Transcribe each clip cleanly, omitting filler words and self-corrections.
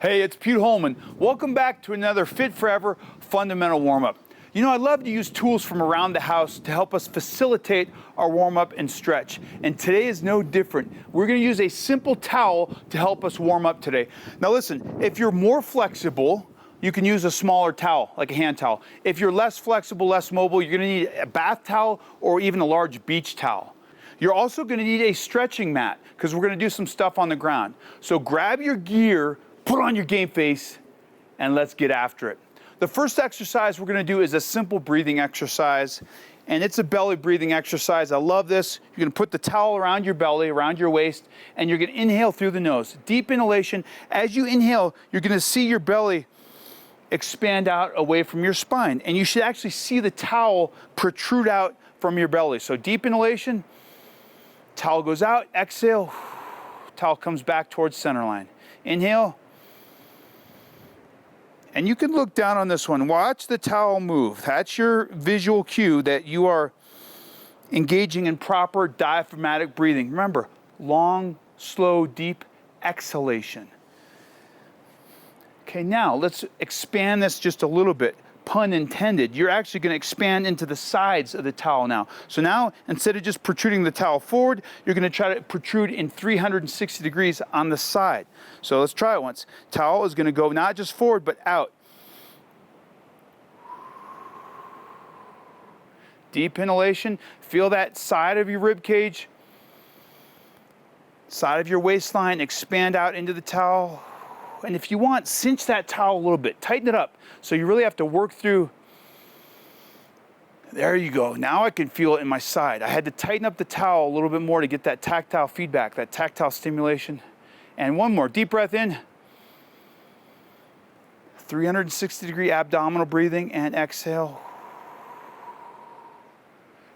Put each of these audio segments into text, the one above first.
Hey, it's Pete Holman. Welcome back to another Fit Forever fundamental warm-up. You know, I love to use tools from around the house to help us facilitate our warm-up and stretch. And today is no different. We're gonna use a simple towel to help us warm up today. Now listen, if you're more flexible, you can use a smaller towel, like a hand towel. If you're less flexible, less mobile, you're gonna need a bath towel or even a large beach towel. You're also gonna need a stretching mat because we're gonna do some stuff on the ground. So grab your gear, put on your game face, and let's get after it. The first exercise we're gonna do is a simple breathing exercise, and it's a belly breathing exercise. I love this. You're gonna put the towel around your belly, around your waist, and you're gonna inhale through the nose. Deep inhalation. As you inhale, you're gonna see your belly expand out away from your spine, and you should actually see the towel protrude out from your belly. So deep inhalation, towel goes out, exhale, towel comes back towards center line. Inhale. And you can look down on this one. Watch the towel move. That's your visual cue that you are engaging in proper diaphragmatic breathing. Remember, long, slow, deep exhalation. Okay, now let's expand this just a little bit. Pun intended. You're actually going to expand into the sides of the towel now. So now, instead of just protruding the towel forward, you're going to try to protrude in 360 degrees on the side. So let's try it once. Towel is going to go not just forward, but out. Deep inhalation. Feel that side of your rib cage, side of your waistline expand out into the towel. And if you want, cinch that towel a little bit, tighten it up. So you really have to work through. There you go. Now I can feel it in my side. I had to tighten up the towel a little bit more to get that tactile feedback, that tactile stimulation. And one more, deep breath in. 360-degree abdominal breathing, and exhale.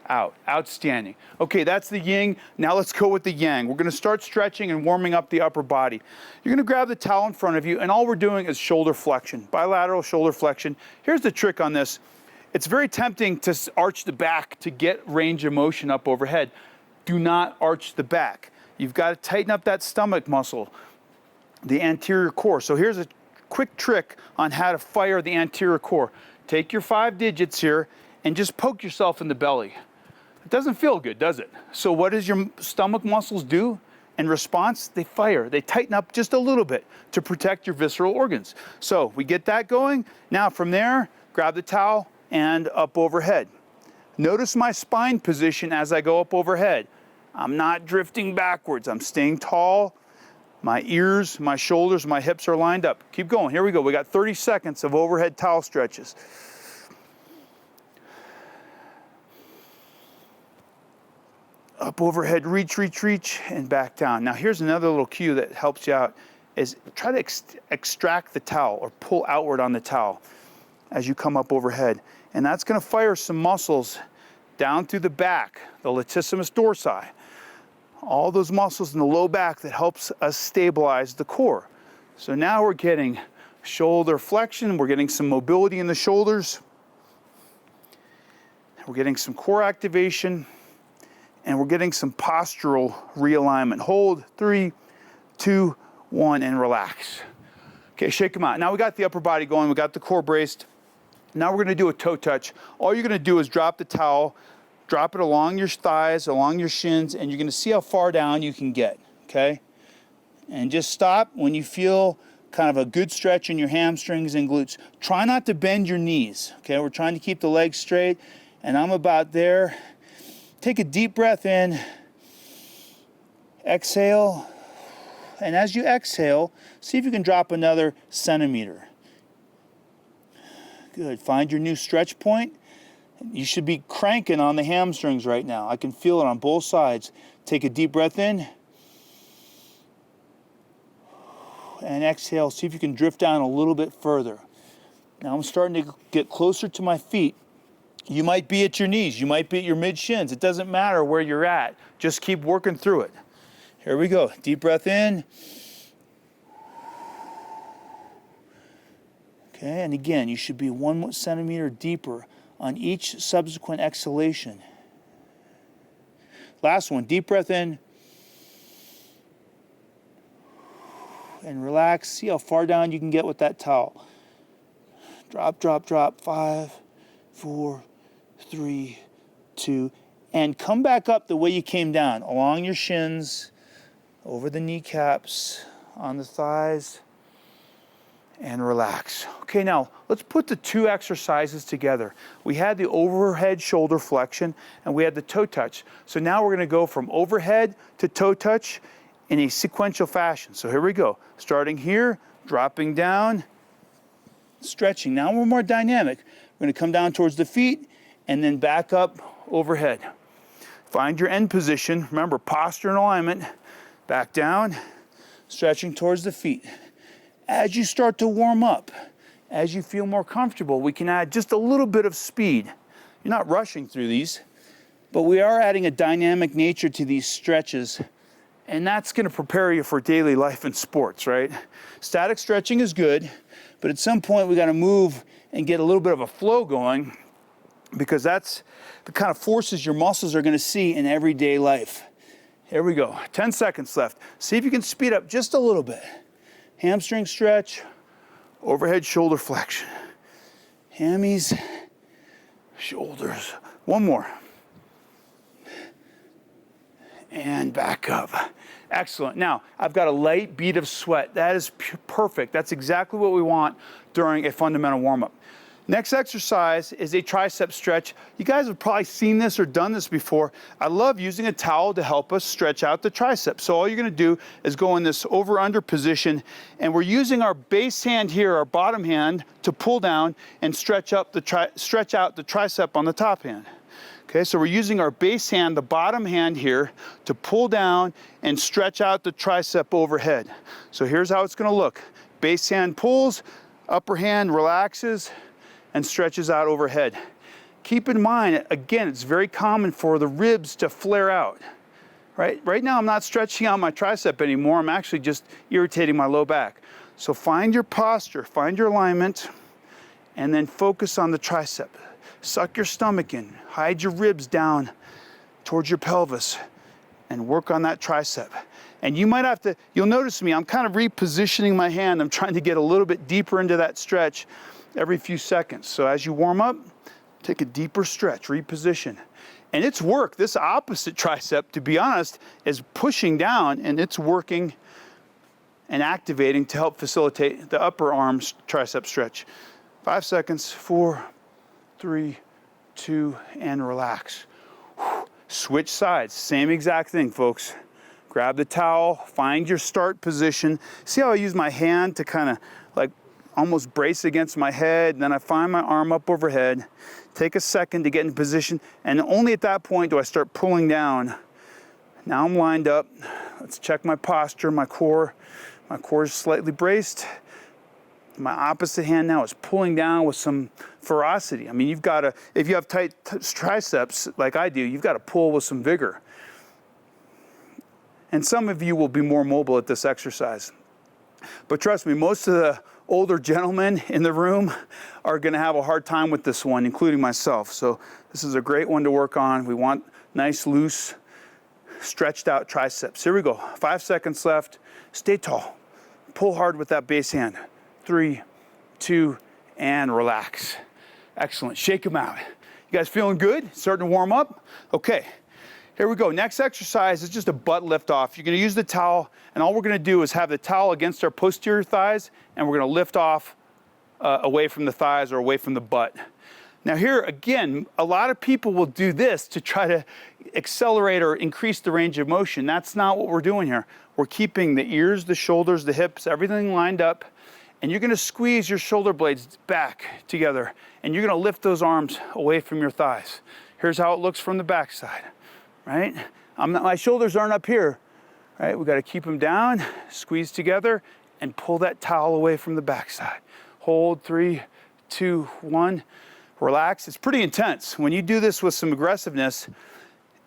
Out. Outstanding. Okay, that's the yin. Now let's go with the yang. We're going to start stretching and warming up the upper body. You're going to grab the towel in front of you, and all we're doing is shoulder flexion, bilateral shoulder flexion. Here's the trick on this. It's very tempting to arch the back to get range of motion up overhead. Do not arch the back. You've got to tighten up that stomach muscle, the anterior core. So here's a quick trick on how to fire the anterior core. Take your 5 digits here and just poke yourself in the belly. It doesn't feel good, does it? So what does your stomach muscles do in response? They fire. They tighten up just a little bit to protect your visceral organs. So we get that going. Now from there, grab the towel and up overhead. Notice my spine position as I go up overhead. I'm not drifting backwards. I'm staying tall. My ears, my shoulders, my hips are lined up. Keep going. Here we go. We got 30 seconds of overhead towel stretches. Up overhead, reach, reach, reach, and back down. Now here's another little cue that helps you out, is try to extract the towel or pull outward on the towel as you come up overhead. And that's gonna fire some muscles down through the back, the latissimus dorsi. All those muscles in the low back that helps us stabilize the core. So now we're getting shoulder flexion, we're getting some mobility in the shoulders, we're getting some core activation, and we're getting some postural realignment. Hold, 3, 2, 1, and relax. Okay, shake them out. Now we got the upper body going, we got the core braced. Now we're gonna do a toe touch. All you're gonna do is drop the towel, drop it along your thighs, along your shins, and you're gonna see how far down you can get, okay? And just stop when you feel kind of a good stretch in your hamstrings and glutes. Try not to bend your knees, okay? We're trying to keep the legs straight, and I'm about there. Take a deep breath in, exhale, and as you exhale, see if you can drop another centimeter. Good, find your new stretch point. You should be cranking on the hamstrings right now. I can feel it on both sides. Take a deep breath in, and exhale, see if you can drift down a little bit further. Now I'm starting to get closer to my feet. You might be at your knees, you might be at your mid-shins. It doesn't matter where you're at. Just keep working through it. Here we go. Deep breath in. Okay, and again, you should be 1 centimeter deeper on each subsequent exhalation. Last one, deep breath in. and relax. See how far down you can get with that towel. Drop, drop, drop. 5, 4, 3, 2, and come back up the way you came down, along your shins, over the kneecaps, on the thighs, and relax. Okay, now let's put the two exercises together. We had the overhead shoulder flexion and we had the toe touch. So now we're gonna go from overhead to toe touch in a sequential fashion. So here we go. Starting here, dropping down, stretching. Now we're more dynamic. We're gonna come down towards the feet and then back up overhead. Find your end position. Remember, posture and alignment. Back down, stretching towards the feet. As you start to warm up, as you feel more comfortable, we can add just a little bit of speed. You're not rushing through these, but we are adding a dynamic nature to these stretches, and that's gonna prepare you for daily life and sports, right? Static stretching is good, but at some point we gotta move and get a little bit of a flow going, because that's the kind of forces your muscles are gonna see in everyday life. Here we go, 10 seconds left. See if you can speed up just a little bit. Hamstring stretch, overhead shoulder flexion. Hammies, shoulders. One more. And back up. Excellent. Now, I've got a light bead of sweat. That is perfect. That's exactly what we want during a fundamental warm-up. Next exercise is a tricep stretch. You guys have probably seen this or done this before. I love using a towel to help us stretch out the tricep. So all you're gonna do is go in this over-under position, and we're using our base hand here, our bottom hand, to pull down and stretch out the tricep on the top hand. Okay, so we're using our base hand, the bottom hand here, to pull down and stretch out the tricep overhead. So here's how it's gonna look. Base hand pulls, upper hand relaxes, and stretches out overhead. Keep in mind, again, it's very common for the ribs to flare out, right? Right now, I'm not stretching out my tricep anymore. I'm actually just irritating my low back. So find your posture, find your alignment, and then focus on the tricep. Suck your stomach in, hide your ribs down towards your pelvis, and work on that tricep. And you might have to, you'll notice me, I'm kind of repositioning my hand. I'm trying to get a little bit deeper into that stretch every few seconds. So as you warm up, take a deeper stretch, reposition. And it's work. This opposite tricep, to be honest, is pushing down, and it's working and activating to help facilitate the upper arm tricep stretch. 5 seconds, 4, 3, 2, and relax. Switch sides, same exact thing, folks. Grab the towel, find your start position. See how I use my hand to kind of like almost brace against my head, and then I find my arm up overhead. Take a second to get in position, and only at that point do I start pulling down. Now I'm lined up. Let's check my posture, my core. My core is slightly braced. My opposite hand now is pulling down with some ferocity. I mean, you've got to, if you have tight triceps like I do, you've got to pull with some vigor. And some of you will be more mobile at this exercise. But trust me, most of the older gentlemen in the room are going to have a hard time with this one, including myself. So this is a great one to work on. We want nice, loose, stretched out triceps. Here we go. 5 seconds left. Stay tall. Pull hard with that base hand. 3, 2, and relax. Excellent. Shake them out. You guys feeling good? Starting to warm up? Okay. Here we go. Next exercise is just a butt lift off. You're going to use the towel, and all we're going to do is have the towel against our posterior thighs, and we're going to lift off away from the thighs or away from the butt. Now here, again, a lot of people will do this to try to accelerate or increase the range of motion. That's not what we're doing here. We're keeping the ears, the shoulders, the hips, everything lined up, and you're going to squeeze your shoulder blades back together, and you're going to lift those arms away from your thighs. Here's how it looks from the back side. Right? My shoulders aren't up here, right? We got to keep them down, squeeze together, and pull that towel away from the backside. Hold, 3, 2, 1. Relax. It's pretty intense. When you do this with some aggressiveness,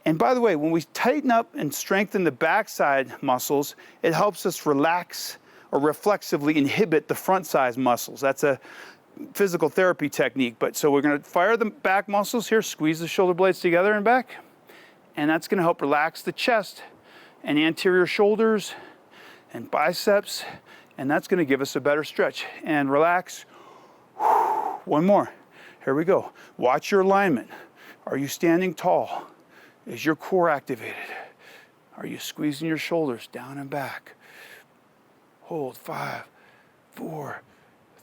and by the way, when we tighten up and strengthen the backside muscles, it helps us relax or reflexively inhibit the front side muscles. That's a physical therapy technique. But so we're going to fire the back muscles here, squeeze the shoulder blades together and back. And that's going to help relax the chest and anterior shoulders and biceps and that's going to give us a better stretch. And relax. One more. Here we go. Watch your alignment. Are you standing tall? Is your core activated? Are you squeezing your shoulders down and back? Hold. 5, 4,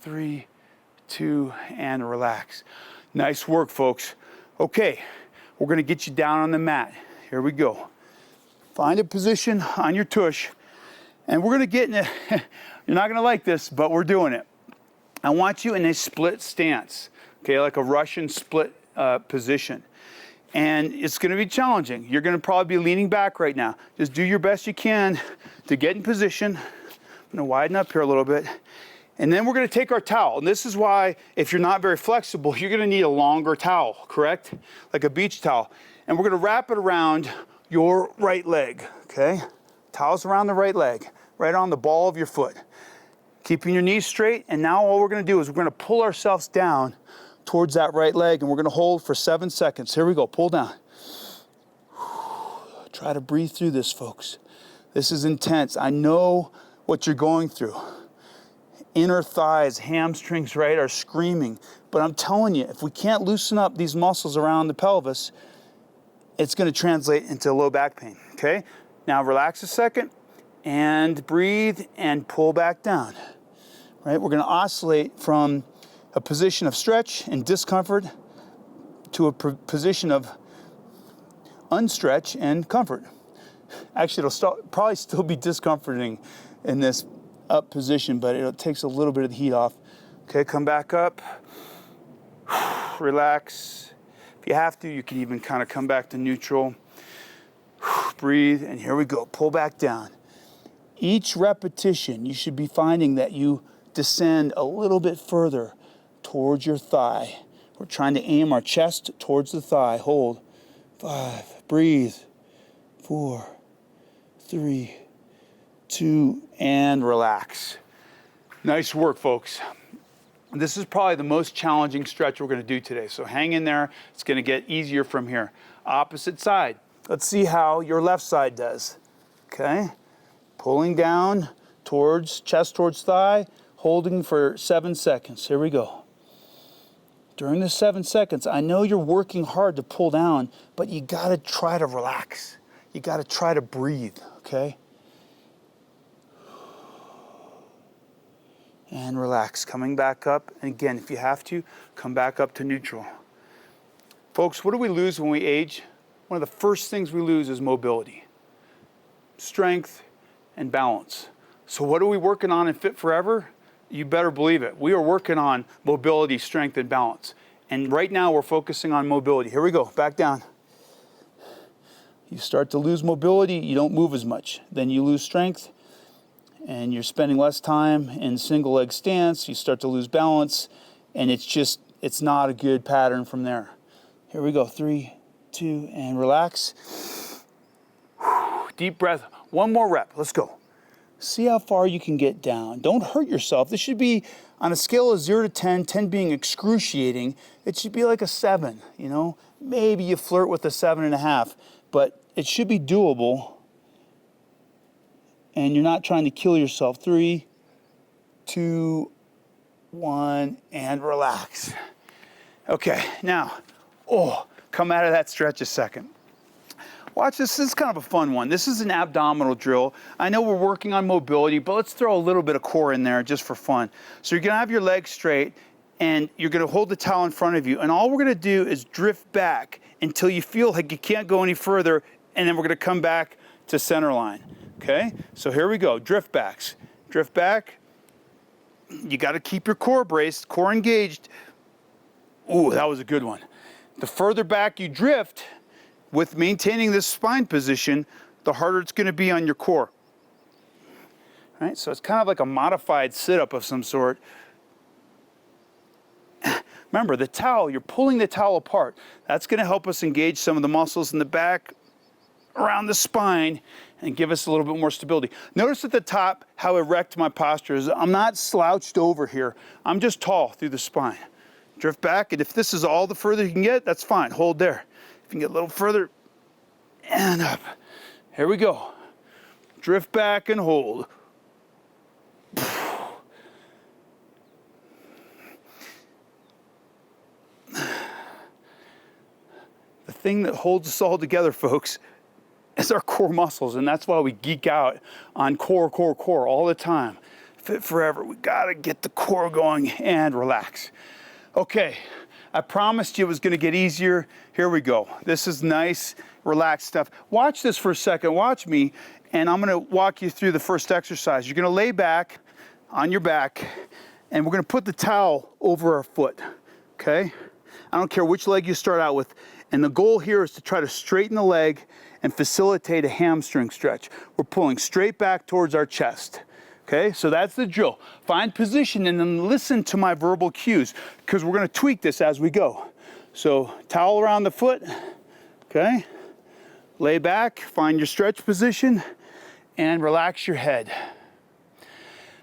3, 2, and relax. Nice work, folks. Okay, we're going to get you down on the mat. Here we go. Find a position on your tush, and we're going to get in a, you're not going to like this, but we're doing it. I want you in a split stance, okay, like a Russian split position. And it's going to be challenging. You're going to probably be leaning back right now. Just do your best you can to get in position. I'm going to widen up here a little bit. And then we're going to take our towel. And this is why, if you're not very flexible, you're going to need a longer towel, correct? Like a beach towel. And we're going to wrap it around your right leg, okay? Towel's around the right leg, right on the ball of your foot. Keeping your knees straight. And now all we're going to do is we're going to pull ourselves down towards that right leg, and we're going to hold for 7 seconds. Here we go. Pull down. Try to breathe through this, folks. This is intense. I know what you're going through. Inner thighs, hamstrings, right, are screaming. But I'm telling you, if we can't loosen up these muscles around the pelvis, it's going to translate into low back pain, okay? Now relax a second and breathe and pull back down, right? We're going to oscillate from a position of stretch and discomfort to a position of unstretch and comfort. Actually, it'll probably still be discomforting in this up position, but it takes a little bit of the heat off. Okay, come back up. Relax. If you have to, you can even kind of come back to neutral. Breathe, and here we go. Pull back down. Each repetition, you should be finding that you descend a little bit further towards your thigh. We're trying to aim our chest towards the thigh. Hold. 5. Breathe. 4, 3, 2, and relax. Nice work, folks. This is probably the most challenging stretch we're going to do today. So hang in there. It's going to get easier from here. Opposite side. Let's see how your left side does. Okay. Pulling down towards chest towards thigh, holding for 7 seconds. Here we go. During the 7 seconds, I know you're working hard to pull down, but you got to try to relax. You got to try to breathe, okay? And relax, coming back up. And again, if you have to, come back up to neutral. Folks, what do we lose when we age? One of the first things we lose is mobility, strength, and balance. So what are we working on in Fit Forever? You better believe it. We are working on mobility, strength, and balance. And right now we're focusing on mobility. Here we go, back down. You start to lose mobility, you don't move as much. Then you lose strength, and you're spending less time in single leg stance. You start to lose balance, and it's not a good pattern from there. Here we go, 3, 2, and relax. Deep breath, one more rep, let's go. See how far you can get down. Don't hurt yourself. This should be on a scale of 0 to 10, 10 being excruciating. It should be like a 7, you know? Maybe you flirt with a 7.5, but it should be doable. And you're not trying to kill yourself. 3, 2, 1, and relax. Okay, now, come out of that stretch a second. Watch this. This is kind of a fun one. This is an abdominal drill. I know we're working on mobility, but let's throw a little bit of core in there just for fun. So you're going to have your legs straight, and you're going to hold the towel in front of you. And all we're going to do is drift back until you feel like you can't go any further, and then we're going to come back to center line. Okay? So here we go. Drift backs. Drift back. You got to keep your core braced, core engaged. Ooh, that was a good one. The further back you drift, with maintaining this spine position, the harder it's going to be on your core. All right, so it's kind of like a modified sit-up of some sort. Remember, the towel, you're pulling the towel apart. That's going to help us engage some of the muscles in the back, around the spine, and give us a little bit more stability. Notice at the top how erect my posture is. I'm not slouched over here. I'm just tall through the spine. Drift back, and if this is all the further you can get, that's fine. Hold there. If you can get a little further, and up. Here we go. Drift back and hold. thing that holds us all together, folks, is our core muscles. And that's why we geek out on core all the time. Fit forever. We gotta get the core going and relax. Okay, I promised you it was gonna get easier. Here we go. This is nice, relaxed stuff. Watch this for a second, watch me, and I'm gonna walk you through the first exercise. You're gonna lay back on your back, and we're gonna put the towel over our foot, okay? I don't care which leg you start out with. And the goal here is to try to straighten the leg and facilitate a hamstring stretch. We're pulling straight back towards our chest. Okay, so that's the drill. Find position and then listen to my verbal cues, because we're gonna tweak this as we go. So towel around the foot, okay? Lay back, find your stretch position, and relax your head.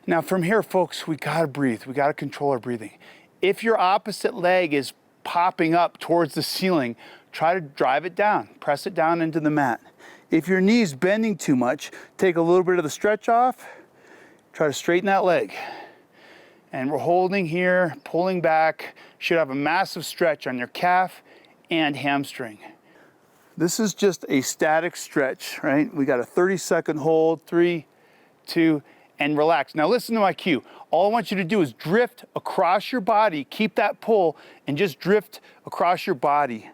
Now from here, folks, we gotta breathe. We gotta control our breathing. If your opposite leg is popping up towards the ceiling, try to drive it down, press it down into the mat. If your knee's bending too much, take a little bit of the stretch off, try to straighten that leg. And we're holding here, pulling back. Should have a massive stretch on your calf and hamstring. This is just a static stretch, right? We got a 30-second hold, 3, 2, and relax. Now listen to my cue. All I want you to do is drift across your body, keep that pull, and just drift across your body.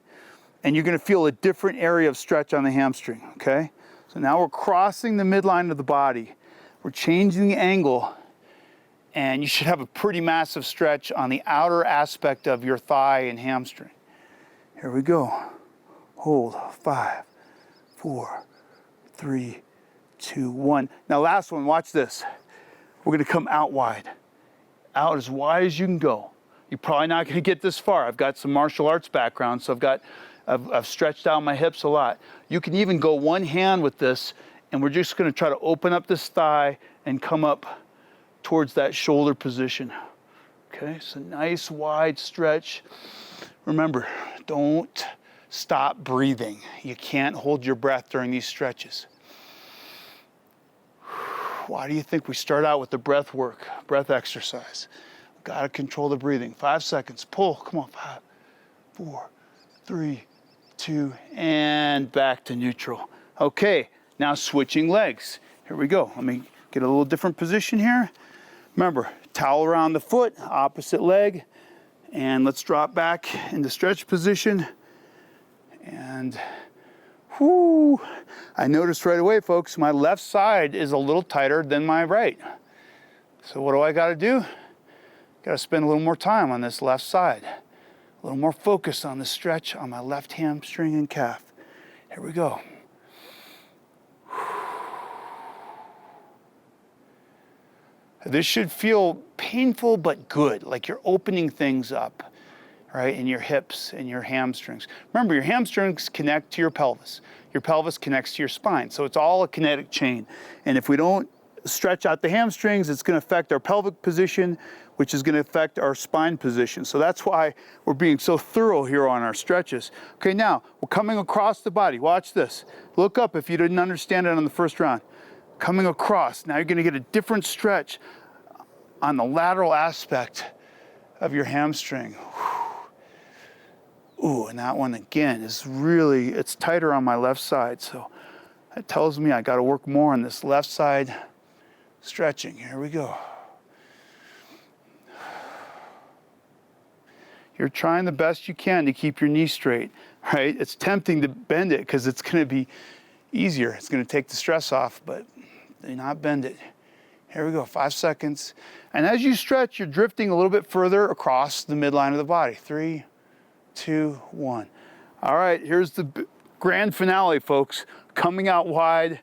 And you're gonna feel a different area of stretch on the hamstring, okay? So now we're crossing the midline of the body. We're changing the angle, and you should have a pretty massive stretch on the outer aspect of your thigh and hamstring. Here we go. Hold, 5, 4, 3, 2, 1. Now last one, watch this. We're gonna come out wide. Out as wide as you can go. You're probably not gonna get this far. I've got some martial arts background, so I've stretched out my hips a lot. You can even go one hand with this, and we're just gonna try to open up this thigh and come up towards that shoulder position. Okay, so nice wide stretch. Remember, don't stop breathing. You can't hold your breath during these stretches. Why do you think we start out with the breath work, breath exercise? We've gotta control the breathing. 5 seconds, pull, come on, 5, 4, 3, 2, and back to neutral. Okay, now switching legs. Here we go. Let me get a little different position here. Remember, towel around the foot, opposite leg, and let's drop back into stretch position. And whoo, I noticed right away, folks, my left side is a little tighter than my right. So what do I gotta do? Gotta spend a little more time on this left side. A little more focus on the stretch on my left hamstring and calf. Here we go. This should feel painful but good, like you're opening things up, right, in your hips and your hamstrings. Remember, your hamstrings connect to your pelvis. Your pelvis connects to your spine, so it's all a kinetic chain. And if we don't stretch out the hamstrings, it's gonna affect our pelvic position, which is gonna affect our spine position. So that's why we're being so thorough here on our stretches. Okay, now, we're coming across the body. Watch this. Look up if you didn't understand it on the first round. Coming across, now you're gonna get a different stretch on the lateral aspect of your hamstring. Ooh, and that one again is really, it's tighter on my left side, so that tells me I gotta work more on this left side stretching. Here we go. You're trying the best you can to keep your knee straight, right? It's tempting to bend it because it's gonna be easier. It's gonna take the stress off, but do not bend it. Here we go, 5 seconds. And as you stretch, you're drifting a little bit further across the midline of the body. 3, 2, 1. All right, here's the grand finale, folks. Coming out wide.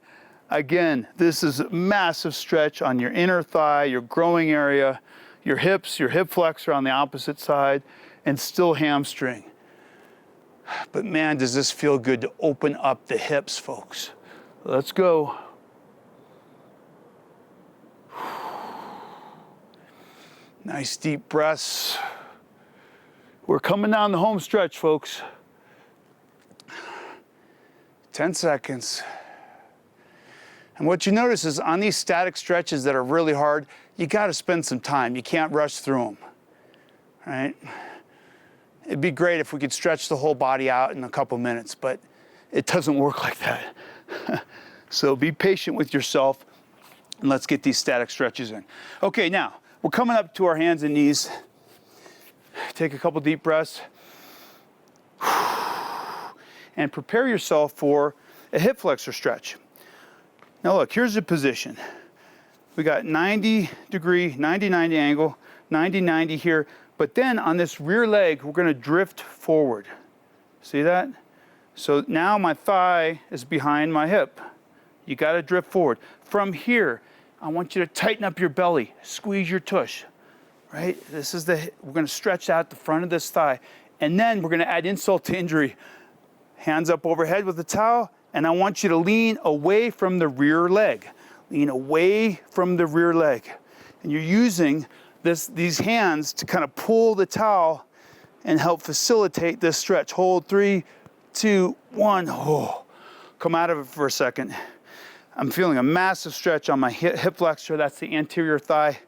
Again, this is a massive stretch on your inner thigh, your growing area, your hips, your hip flexor on the opposite side, and still hamstring. But man, does this feel good to open up the hips, folks. Let's go. Nice deep breaths. We're coming down the home stretch, folks. 10 seconds. And what you notice is on these static stretches that are really hard, you gotta spend some time. You can't rush through them, right? It'd be great if we could stretch the whole body out in a couple minutes, but it doesn't work like that. So be patient with yourself, and let's get these static stretches in. Okay, now, we're coming up to our hands and knees. Take a couple deep breaths. And prepare yourself for a hip flexor stretch. Now look, here's the position. We got 90-degree, 90-90 angle, 90-90 here, but then on this rear leg, we're gonna drift forward. See that? So now my thigh is behind my hip. You gotta drift forward. From here, I want you to tighten up your belly, squeeze your tush, right? We're gonna stretch out the front of this thigh, and then we're gonna add insult to injury. Hands up overhead with the towel, and I want you to lean away from the rear leg. Lean away from the rear leg. And you're using these hands to kind of pull the towel and help facilitate this stretch. Hold 3, 2, 1. Oh. Come out of it for a second. I'm feeling a massive stretch on my hip flexor. That's the anterior thigh.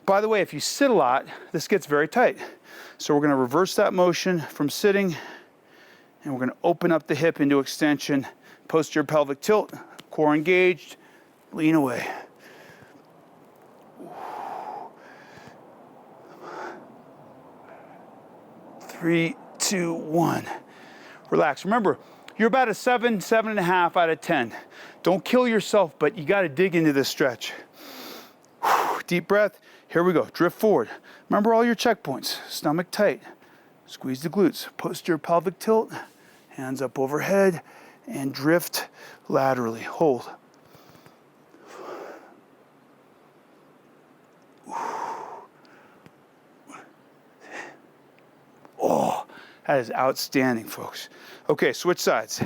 By the way, if you sit a lot, this gets very tight. So we're gonna reverse that motion from sitting, and we're gonna open up the hip into extension, posterior pelvic tilt, core engaged, lean away. 3, 2, 1. Relax. Remember, you're about a 7, 7.5 out of 10. Don't kill yourself, but you gotta dig into this stretch. Deep breath. Here we go. Drift forward. Remember all your checkpoints. Stomach tight. Squeeze the glutes. Posterior pelvic tilt. Hands up overhead. And drift laterally. Hold. Oh, that is outstanding, folks. Okay, switch sides.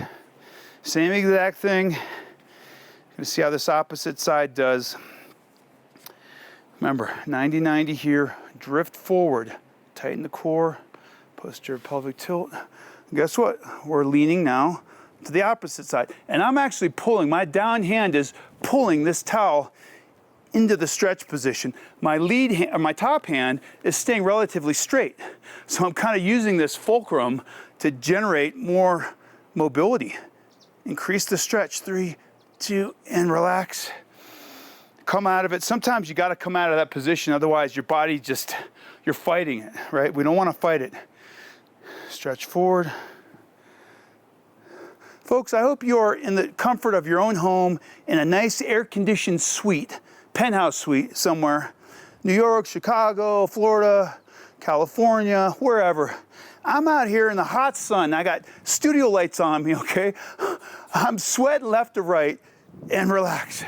Same exact thing. Gonna see how this opposite side does. Remember, 90-90 here, drift forward, tighten the core, posterior pelvic tilt. And guess what? We're leaning now to the opposite side. And I'm actually pulling, my down hand is pulling this towel into the stretch position. My lead hand, or my top hand is staying relatively straight. So I'm kind of using this fulcrum to generate more mobility. Increase the stretch, 3, 2, and relax. Come out of it. Sometimes you gotta come out of that position, otherwise your body just, you're fighting it, right? We don't wanna fight it. Stretch forward. Folks, I hope you're in the comfort of your own home in a nice air-conditioned suite, penthouse suite somewhere. New York, Chicago, Florida, California, wherever. I'm out here in the hot sun. I got studio lights on me, okay? I'm sweating left to right, and relax.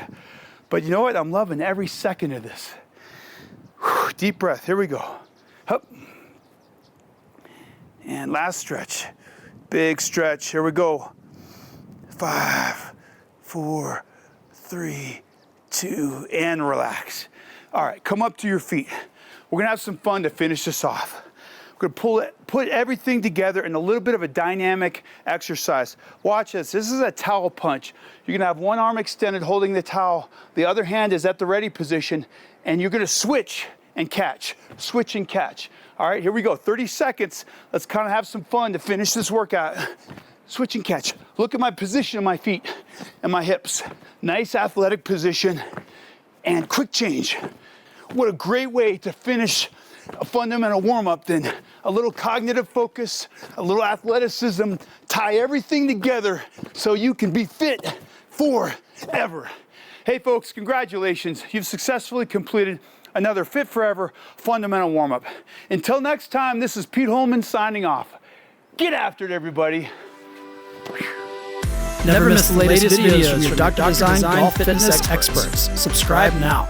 But you know what? I'm loving every second of this. Deep breath. Here we go. Hup. And last stretch. Big stretch. Here we go. 5, 4, 3, 2, and relax. All right, come up to your feet. We're gonna have some fun to finish this off. We're gonna put everything together in a little bit of a dynamic exercise. Watch this. This is a towel punch. You're gonna have one arm extended holding the towel. The other hand is at the ready position, and you're gonna switch and catch. Switch and catch. All right, here we go. 30 seconds. Let's kind of have some fun to finish this workout. Switch and catch. Look at my position of my feet and my hips. Nice athletic position and quick change. What a great way to finish a fundamental warm-up than a little cognitive focus, a little athleticism, tie everything together so you can be fit forever. Hey folks, congratulations. You've successfully completed another Fit Forever fundamental warm-up. Until next time, this is Pete Holman signing off. Get after it, everybody. Never miss the latest videos from your Dr. Design Golf Fitness experts. Subscribe now.